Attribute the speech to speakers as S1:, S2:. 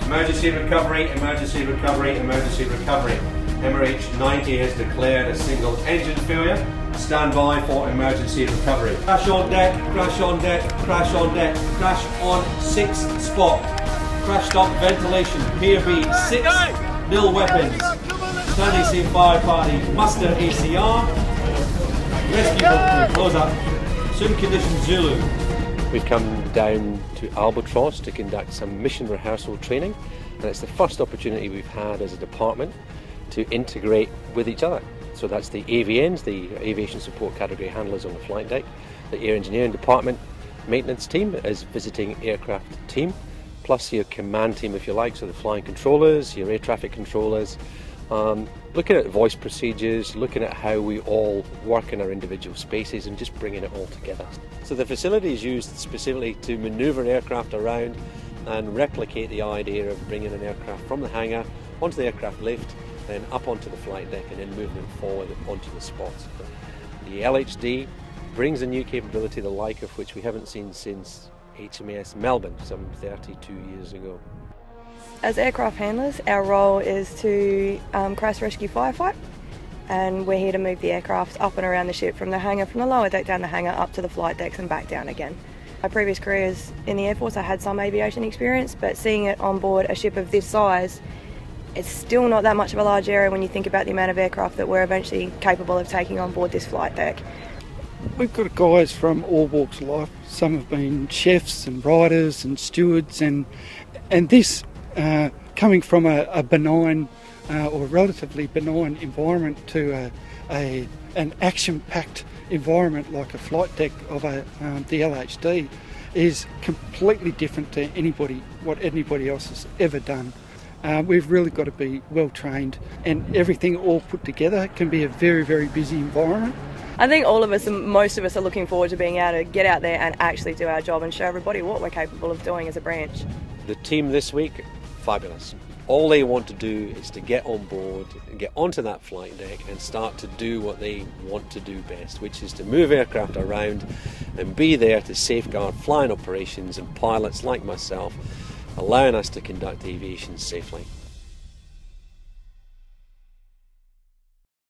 S1: Emergency recovery, emergency recovery, emergency recovery. MRH 90 has declared a single engine failure. Stand by for emergency recovery. Crash on deck, crash on deck, crash on deck, crash on 6th spot. Crash stop ventilation, Pier B, 6 nil weapons. Standing Sea Fire Party, muster ACR. Rescue boat, close up. Swim condition Zulu. We've come down to Albatross to conduct some mission rehearsal training, and it's the first opportunity we've had as a department to integrate with each other. So that's the AVNs, the Aviation Support Category Handlers on the flight deck, the Air Engineering Department maintenance team is visiting aircraft team, plus your command team if you like, so the flying controllers, your air traffic controllers, looking at voice procedures, looking at how we all work in our individual spaces and just bringing it all together. So the facility is used specifically to manoeuvre aircraft around and replicate the idea of bringing an aircraft from the hangar onto the aircraft lift, then up onto the flight deck and then moving them forward onto the spots. The LHD brings a new capability the like of which we haven't seen since HMAS Melbourne some 32 years ago.
S2: As aircraft handlers, our role is to crash rescue firefight, and we're here to move the aircraft up and around the ship from the hangar, from the lower deck down the hangar up to the flight decks and back down again. My previous careers in the Air Force, I had some aviation experience, but seeing it on board a ship of this size, it's still not that much of a large area when you think about the amount of aircraft that we're eventually capable of taking on board this flight deck.
S3: We've got guys from all walks of life. Some have been chefs and riders and stewards, and this coming from a benign or relatively benign environment to an action-packed environment like a flight deck of the LHD is completely different to what anybody else has ever done. We've really got to be well trained, and everything all put together can be a very, very busy environment.
S2: I think all of us, and most of us, are looking forward to being able to get out there and actually do our job and show everybody what we're capable of doing as a branch.
S1: The team this week, fabulous. All they want to do is to get on board and get onto that flight deck and start to do what they want to do best, which is to move aircraft around and be there to safeguard flying operations and pilots like myself, allowing us to conduct aviation safely.